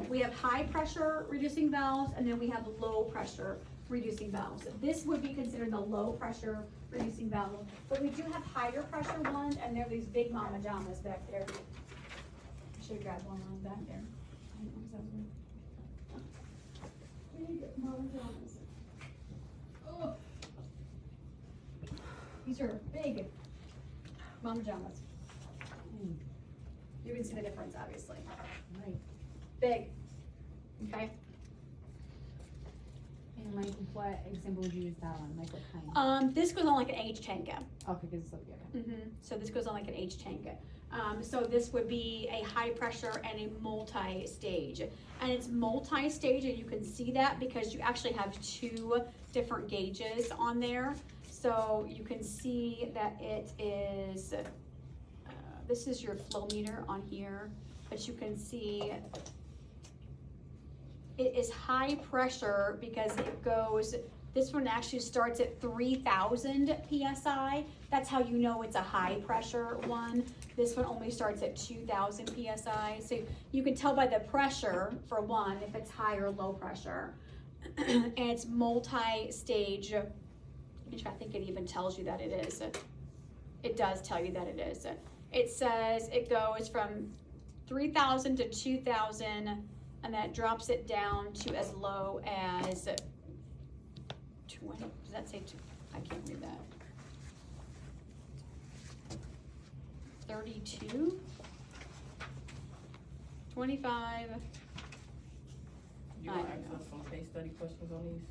We have high pressure reducing valves and then we have low pressure reducing valves. This would be considered the low pressure reducing valve, but we do have higher pressure ones and they're these big mama jamas back there. I should have grabbed one back there. Big Mama John's. Oh. These are big Mama John's. You can see the difference, obviously. Right. Big. Okay. And like, what example would you use that on? Like, what kind? This goes on like an H tank. Okay, because it's like, yeah. So this goes on like an H tank. So this would be a high pressure and a multi-stage. And it's multi-stage, and you can see that because you actually have two different gauges on there. So you can see that it is, this is your flow meter on here, but you can see it is high pressure because it goes, this one actually starts at 3,000 PSI. That's how you know it's a high pressure one. This one only starts at 2,000 PSI. So you can tell by the pressure, for one, if it's high or low pressure. And it's multi-stage, which I think it even tells you that it is. It does tell you that it is. It says it goes from 3,000 to 2,000, and then it drops it down to as low as 20, does that say two? I can't read that. 32? 25? You I want to don't ask know. us some case study questions on these?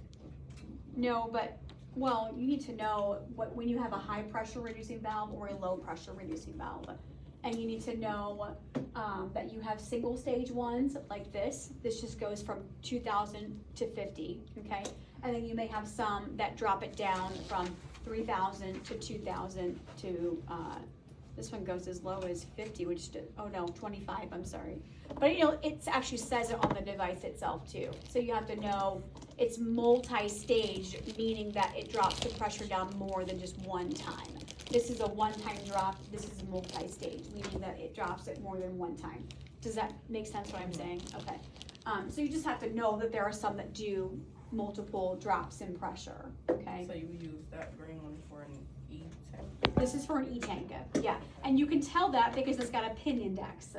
No, but, well, you need to know what, when you have a high pressure reducing valve or a low pressure reducing valve. And you need to know that you have single stage ones like this. This just goes from 2,000 to 50, okay? And then you may have some that drop it down from 3,000 to 2,000 to, this one goes as low as 50, which, oh no, 25, I'm sorry. But you know, it actually says it on the device itself too. So you have to know it's multi-stage, meaning that it drops the pressure down more than just one time. This is a one-time drop, this is a multi-stage, meaning that it drops it more than one time. Does that make sense what I'm saying? Okay. So you just have to know that there are some that do multiple drops in pressure, okay? So you would use that green one for an E tank? This is for an E-tank, yeah. And you can tell that because it's got a pin index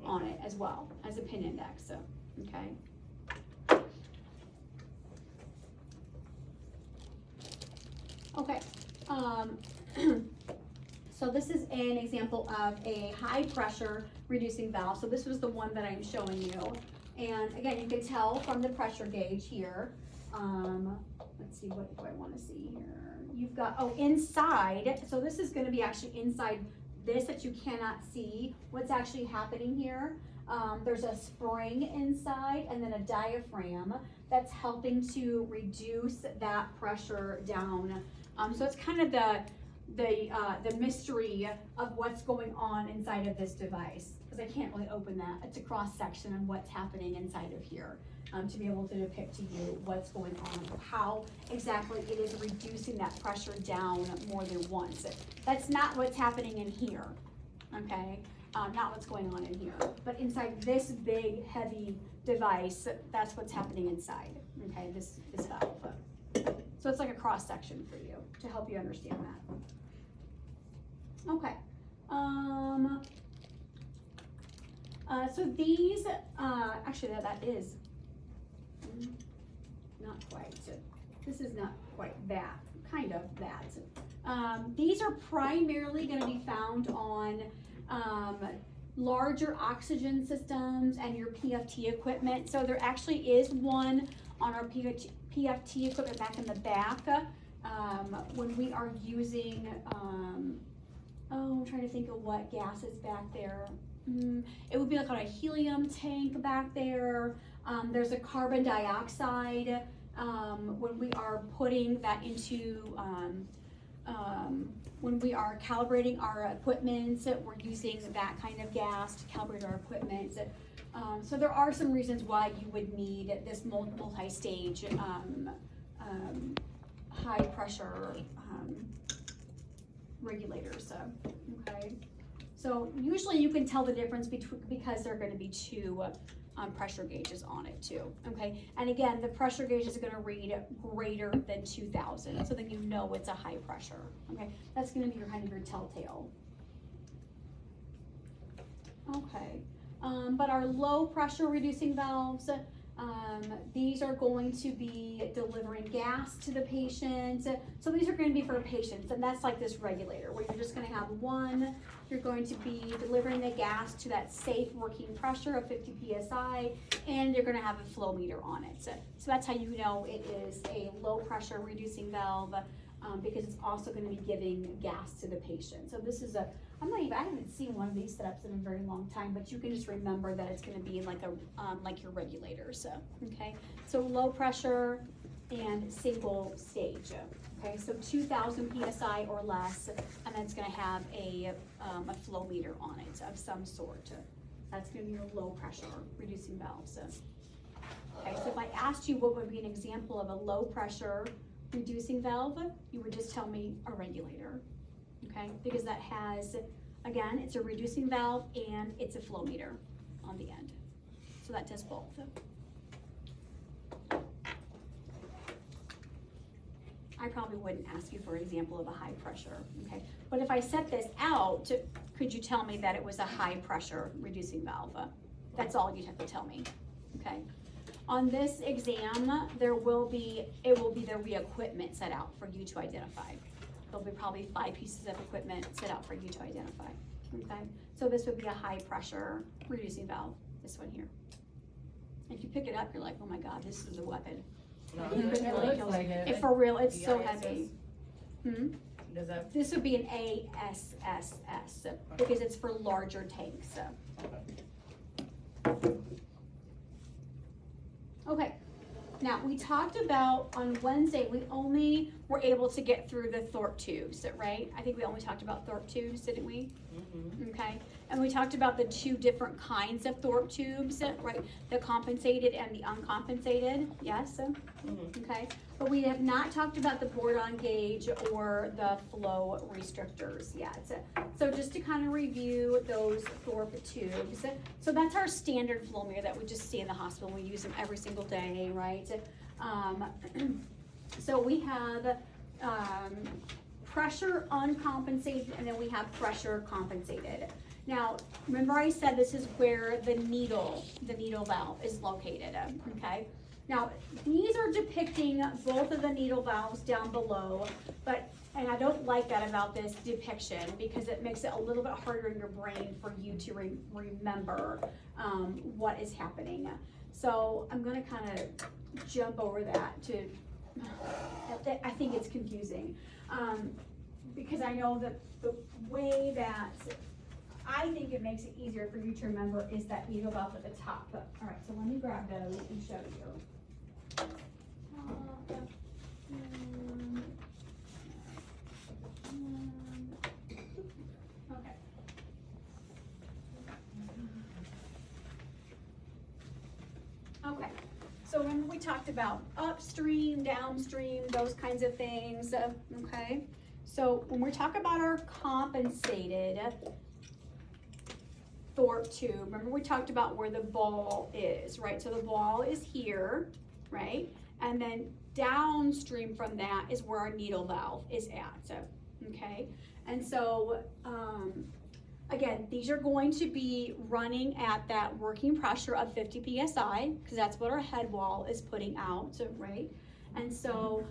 on it as well, as a pin index, okay? Okay, so this is an example of a high pressure reducing valve. So this was the one that I'm showing you. And again, you can tell from the pressure gauge here. Let's see, what do I want to see here? You've got, oh, inside, so this is going to be actually inside this that you cannot see what's actually happening here. There's a spring inside and then a diaphragm that's helping to reduce that pressure down. So it's kind of the mystery of what's going on inside of this device, because I can't really open that. It's a cross section of what's happening inside of here. To be able to depict to you what's going on, how exactly it is reducing that pressure down more than once. That's not what's happening in here, okay? Not what's going on in here. But inside this big, heavy device, that's what's happening inside, okay, this valve. So it's like a cross section for you, to help you understand that. Okay. So these, actually that is not quite, this is not quite that, kind of that. These are primarily going to be found on larger oxygen systems and your PFT equipment. So there actually is one on our PFT equipment back in the back when we are using, I'm trying to think of what gas is back there. It would be like on a helium tank back there. There's a carbon dioxide when we are putting that into, when we are calibrating our equipment, we're using that kind of gas to calibrate our equipment. So there are some reasons why you would need this multi-stage high pressure regulators, okay? So usually you can tell the difference between, because there are going to be two pressure gauges on it too, okay? And again, the pressure gauge is going to read greater than 2,000, so then you know it's a high pressure, okay? That's going to be your kind of your telltale. Okay, but our low pressure reducing valves, These are going to be delivering gas to the patient. So these are going to be for patients, and that's like this regulator where you're just going to have one. You're going to be delivering the gas to that safe working pressure of 50 psi, and you're going to have a flow meter on it. So that's how you know it is a low pressure reducing valve, because it's also going to be giving gas to the patient. So this is I haven't seen one of these setups in a very long time, but you can just remember that it's going to be like like your regulator. So, okay. So low pressure and single stage. Okay. So 2,000 PSI or less, and then it's going to have a flow meter on it of some sort. That's going to be your low pressure reducing valve. So, okay. So if I asked you what would be an example of a low pressure reducing valve, you would just tell me a regulator. Okay, because that has, again, it's a reducing valve and it's a flow meter on the end. So that does both. I probably wouldn't ask you for an example of a high pressure, okay? But if I set this out, could you tell me that it was a high pressure reducing valve? That's all you'd have to tell me, okay? On this exam, it will be the equipment set out for you to identify. There'll be probably 5 pieces of equipment set out for you to identify, okay? So this would be a high pressure reducing valve, this one here. If you pick it up, you're like, oh my God, this is a weapon. No, It does really that- kills- like it. If for real, it's so DISS? heavy. Does that, This would be an ASSS, because it's for larger tanks, so. Okay, now we talked about on Wednesday, we only were able to get through the Thorpe tubes, right? I think we only talked about Thorpe tubes, didn't we? Okay, and we talked about the 2 different kinds of Thorpe tubes, right? The compensated and the uncompensated, yes? Okay, but we have not talked about the board-on gauge or the flow restrictors yet. So just to kind of review those Thorpe tubes. So that's our standard flow meter that we just see in the hospital. We use them every single day, right? So we have pressure uncompensated, and then we have pressure compensated. Now, remember I said this is where the needle valve is located, okay? Now, these are depicting both of the needle valves down below, and I don't like that about this depiction because it makes it a little bit harder in your brain for you to remember what is happening. So I'm gonna kind of jump over that I think it's confusing. Because I know that the way that I think it makes it easier for you to remember is that needle valve at the top. All right, so let me grab those and show you. Okay. Okay, so when we talked about upstream, downstream, those kinds of things, okay? So when we talk about our compensated Thorpe tube, remember we talked about where the ball is, right? So the ball is here, right? And then downstream from that is where our needle valve is at, okay? And so, again, these are going to be running at that working pressure of 50 PSI, because that's what our head wall is putting out, right? And so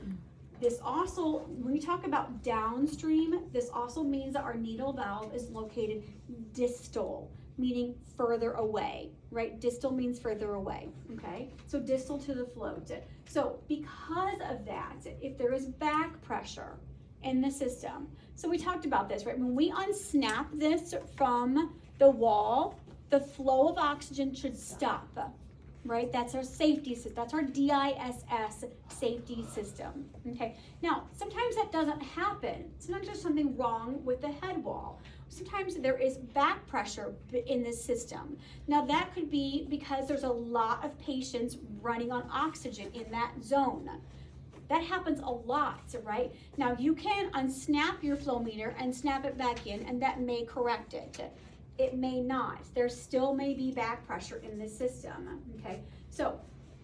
this also, when we talk about downstream, this also means that our needle valve is located distal, meaning further away, right? Distal means further away, okay? So distal to the float. So because of that, if there is back pressure in the system, so we talked about this, right? When we unsnap this from the wall, the flow of oxygen should stop, right? That's our safety system. That's our DISS safety system, okay? Now, sometimes that doesn't happen. Sometimes there's something wrong with the head wall. Sometimes there is back pressure in this system. Now, that could be because there's a lot of patients running on oxygen in that zone. That happens a lot, right? Now, you can unsnap your flow meter and snap it back in, and that may correct it. It may not. There still may be back pressure in the system, okay? So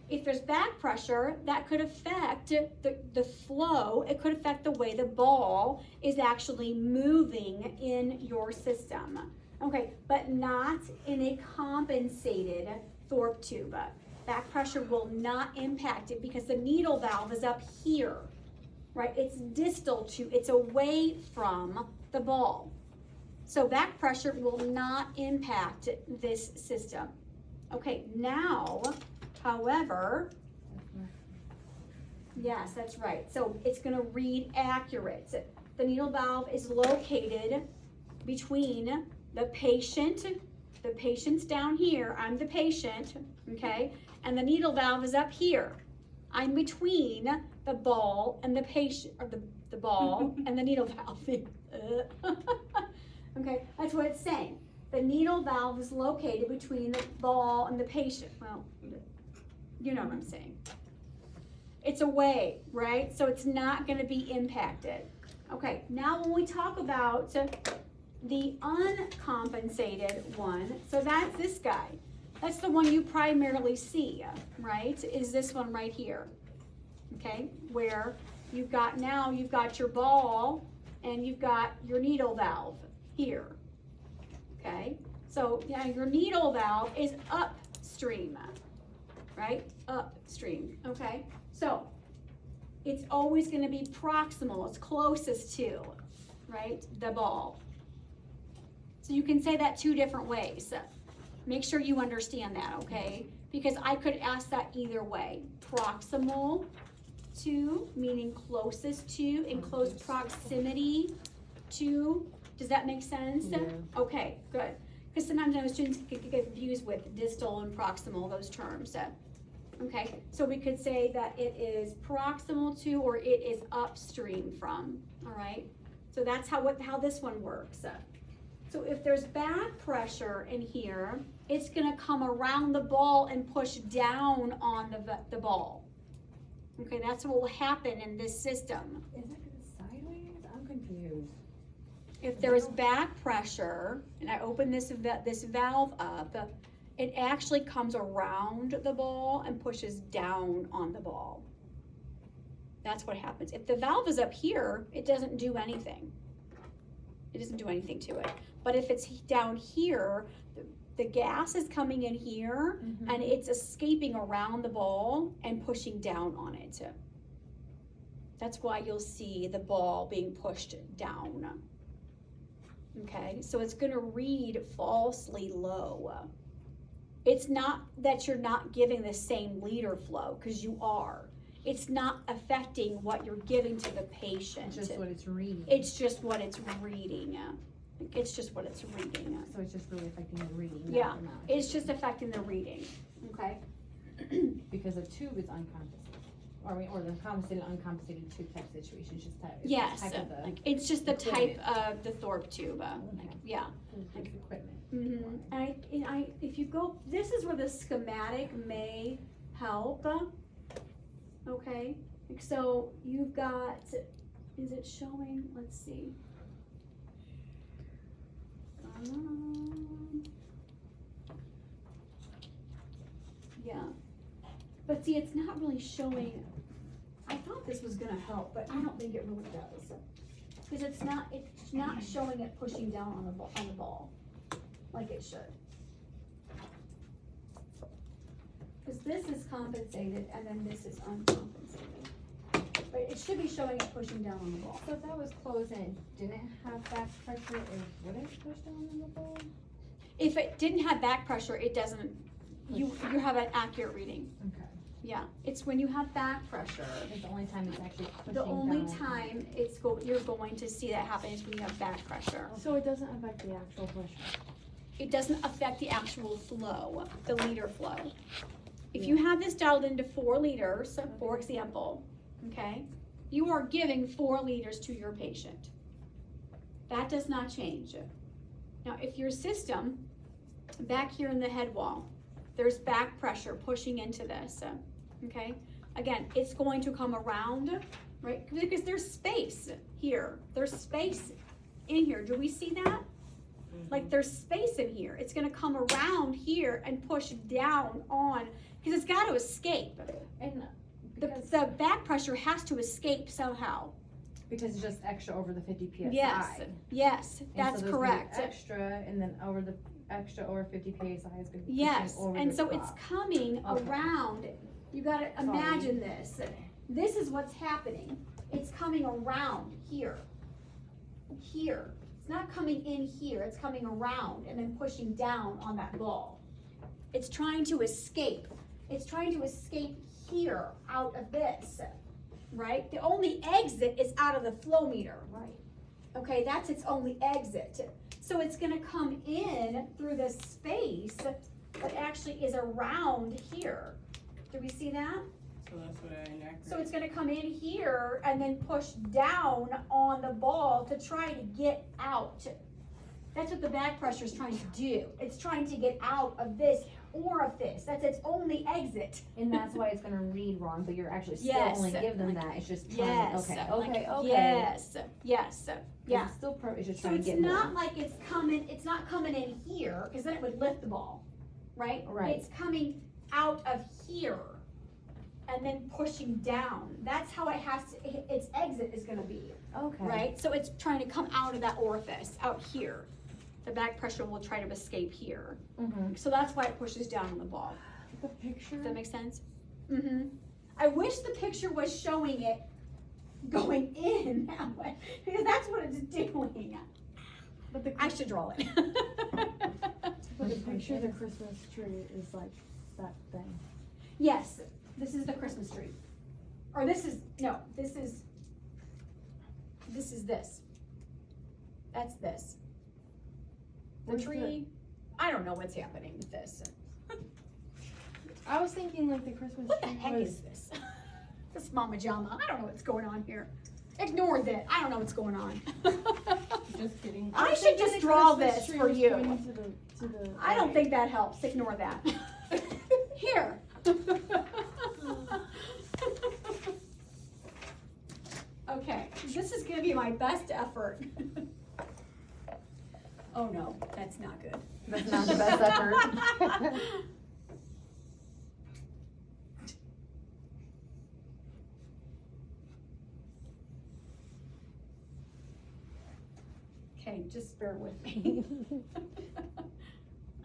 if there's back pressure, that could affect the flow. It could affect the way the ball is actually moving in your system, okay? But not in a compensated Thorpe tube. Back pressure will not impact it because the needle valve is up here, right? It's distal to, it's away from the ball. So back pressure will not impact this system. Okay, now, however, yes, that's right. So it's gonna read accurate. The needle valve is located between the patient's down here, I'm the patient, okay? And the needle valve is up here. I'm between the ball and the patient, or the ball and the needle valve. Okay, that's what it's saying. The needle valve is located between the ball and the patient. Well, you know what I'm saying. It's away, right? So it's not gonna be impacted. Okay, now when we talk about the uncompensated one, so that's this guy. That's the one you primarily see, right? Is this one right here, okay? Where you've got your ball and you've got your needle valve here, okay? So yeah, your needle valve is upstream, right? Upstream, okay? So it's always gonna be proximal, it's closest to, right, the ball. So you can say that two different ways. Make sure you understand that, okay? Because I could ask that either way. Proximal to, meaning closest to, in close proximity to. Does that make sense? Yeah. Okay, good. Because sometimes our students get confused with distal and proximal, those terms. Okay, so we could say that it is proximal to or it is upstream from, all right? So that's how this one works. So if there's back pressure in here, it's gonna come around the ball and push down on the ball. Okay, that's what will happen in this system. Is it sideways? I'm confused. If there's back pressure, and I open this valve up, it actually comes around the ball and pushes down on the ball. That's what happens. If the valve is up here, it doesn't do anything. It doesn't do anything to it. But if it's down here, the gas is coming in here and it's escaping around the ball and pushing down on it. That's why you'll see the ball being pushed down. Okay, so it's gonna read falsely low. It's not that you're not giving the same liter flow, because you are. It's not affecting what you're giving to the patient. It's just what it's reading. It's just what it's reading. It's just what it's reading. So it's just really affecting the reading. not Yeah, the amount. it's just affecting the reading, okay? Because a tube is uncompensated, or the compensated, uncompensated tube type situation. It's just type. it's Yes, type of the it's just the type equipment. of the Thorpe tube, Okay. yeah. like equipment. Mm-hmm. And I, if you go, this is where the schematic may help, okay? So you've got, is it showing, let's see. Yeah, but see, it's not really showing. I thought this was gonna help, but I don't think it really does. Because it's not showing it pushing down on the ball like it should. Because this is compensated and then this is uncompensated. But it should be showing it pushing down on the ball. So if that was closed and it didn't have back pressure, would it push down on the ball? If it didn't have back pressure, it doesn't, you have an accurate reading. Okay. Yeah, it's when you have back pressure. It's the only time it's actually pushing The only down. time you're going to see that happen is when you have back pressure. So it doesn't affect the actual pressure? It doesn't affect the actual flow, the liter flow. If you have this dialed into 4 liters, for example, okay, you are giving 4 liters to your patient. That does not change. Now, if your system, back here in the head wall, there's back pressure pushing into this, okay? Again, it's going to come around, right? Because there's space here. There's space in here. Do we see that? Like there's space in here. It's gonna come around here and push down on, because it's gotta escape. And The back pressure has to escape somehow. Because it's just extra over the 50 PSI. Yes, And that's so there's gonna be correct. Extra, and then over the extra over 50 PSI is gonna be pushing Yes, over and the so top. it's coming Okay. around. You gotta imagine this. This is what's happening. It's coming around here. Here. It's not coming in here, it's coming around and then pushing down on that ball. It's trying to escape. It's trying to escape here out of this, right? The only exit is out of the flow meter. Right. Okay, that's its only exit. So it's gonna come in through this space that actually is around here. Do we see that? So that's what I inaccurate. So it's gonna come in here and then push down on the ball to try to get out. That's what the back pressure is trying to do. It's trying to get out of this orifice. That's its only exit. And that's why it's gonna read wrong, but you're actually still Yes. only give them that. It's just trying. Yes. Okay. Like, Okay. Yes. Yes. 'Cause Yeah. It's still it's just So trying it's to get not more. like it's not coming in here, because then it would lift the ball, right? Right. It's coming out of here and then pushing down. That's how it has to, its exit is gonna be, Okay. right? So it's trying to come out of that orifice, out here. The back pressure will try to escape here. Mm-hmm. So that's why it pushes down on the ball. The picture. Does that make sense? Mm-hmm. I wish the picture was showing it going in that way, because that's what it's doing. But the, I should draw it. but the picture of the Christmas tree is like that thing. Yes, this is the Christmas tree. Or this is, no, this is this. That's this. The Where's tree, I don't know what's happening with this. I was thinking like the Christmas What the tree heck was. is this? This Mama Jama, I don't know what's going on here. Ignore that, I don't know what's going on. Just kidding. I was should thinking just the draw Christmas this tree for was you. pointing to the I don't think that helps, ignore that. Here. Okay, this is gonna be my best effort. Oh no, that's not good. That's not the best effort. Okay, just bear with me.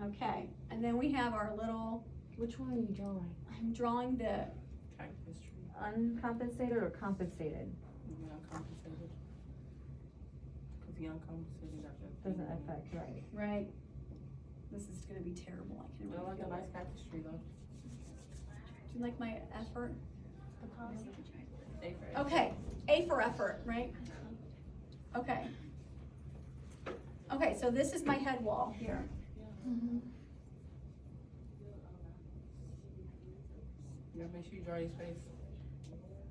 Okay, and then we have our little, Which one are you drawing? I'm drawing the, Cactus tree. Uncompensated or compensated? The uncompensated. Cause the uncompensated are just. Doesn't affect, right? right, this is gonna be terrible, I can I really like a feel nice it. cactus tree though. Do you like my effort? A for effort. Okay, A for effort, right? Okay. Okay, so this is my head wall here. Yeah, make sure you draw your face.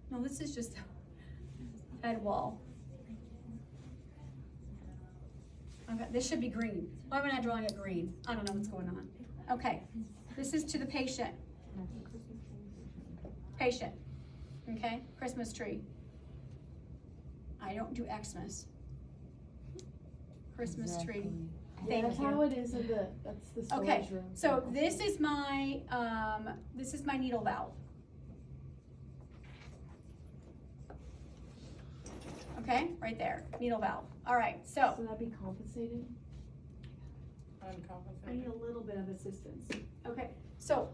No, this is just head wall. Okay, this should be green. Why am I not drawing it green? I don't know what's going on. Okay, this is to the patient. Patient, okay, Christmas tree. I don't do Xmas. Christmas tree. Yeah, Thank that's you. how it is in that's the storage Okay, room. so this is my needle valve. Okay, right there, needle valve. All right, so So that'd be compensated? I need Uncompensated. a little bit of assistance. Okay, so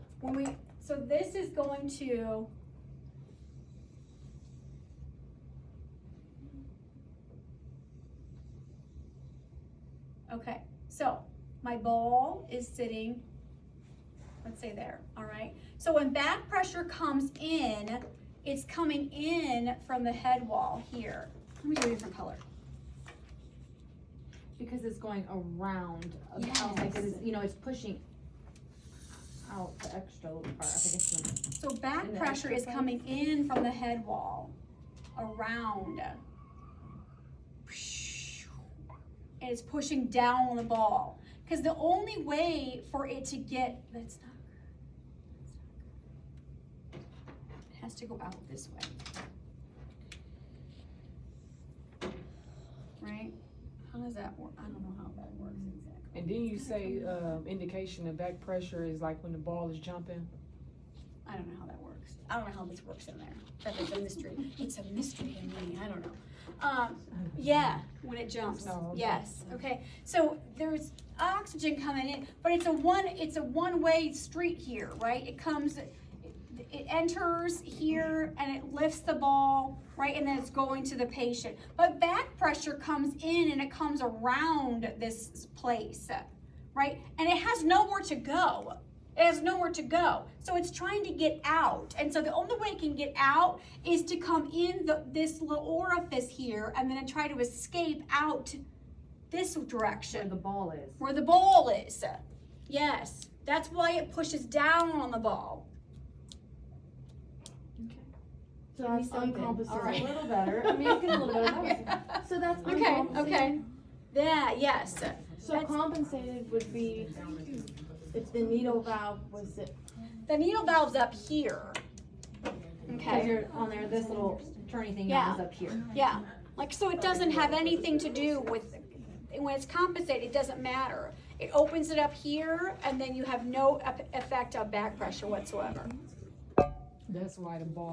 so this is going to, okay, so my ball is sitting, let's say there, all right? So when back pressure comes in, it's coming in from the head wall here. Let me do a different color. Because it's going around. Yes. Because it's, it's pushing out the extra part. I think it's So back In the pressure extra is place? coming in from the head wall, around. And it's pushing down on the ball. Because the only way for it to get, that's not good. It has to go out this way. Right? How does that work? I don't know how that works exactly. And then you say, indication of back pressure is like when the ball is jumping. I don't know how that works. works. I don't know how this works in there. That's a mystery. It's a mystery to me. I don't know. Yeah, when it jumps. Oh, okay. Yes. Okay. So there's oxygen coming in, but it's a one-way street here, right? It enters here and it lifts the ball, right? And then it's going to the patient. But back pressure comes in and it comes around this place, right? And it has nowhere to go. It has nowhere to go. So it's trying to get out. And so the only way it can get out is to come in this little orifice here and then try to escape out this direction. Where the ball is. Where the ball is. Yes. That's why it pushes down on the ball. So that's All uncompensated. right, a little better. I mean, it's getting a little better. So that's Okay, uncompensated. okay. Yeah, yes. So compensated would be if the needle valve was it. The needle valve's up here. Because Okay. you're on there, this little turny thing Yeah. is up here. Yeah. Like, so it doesn't have anything to do with, when it's compensated, it doesn't matter. It opens it up here, and then you have no effect on back pressure whatsoever. That's why the ball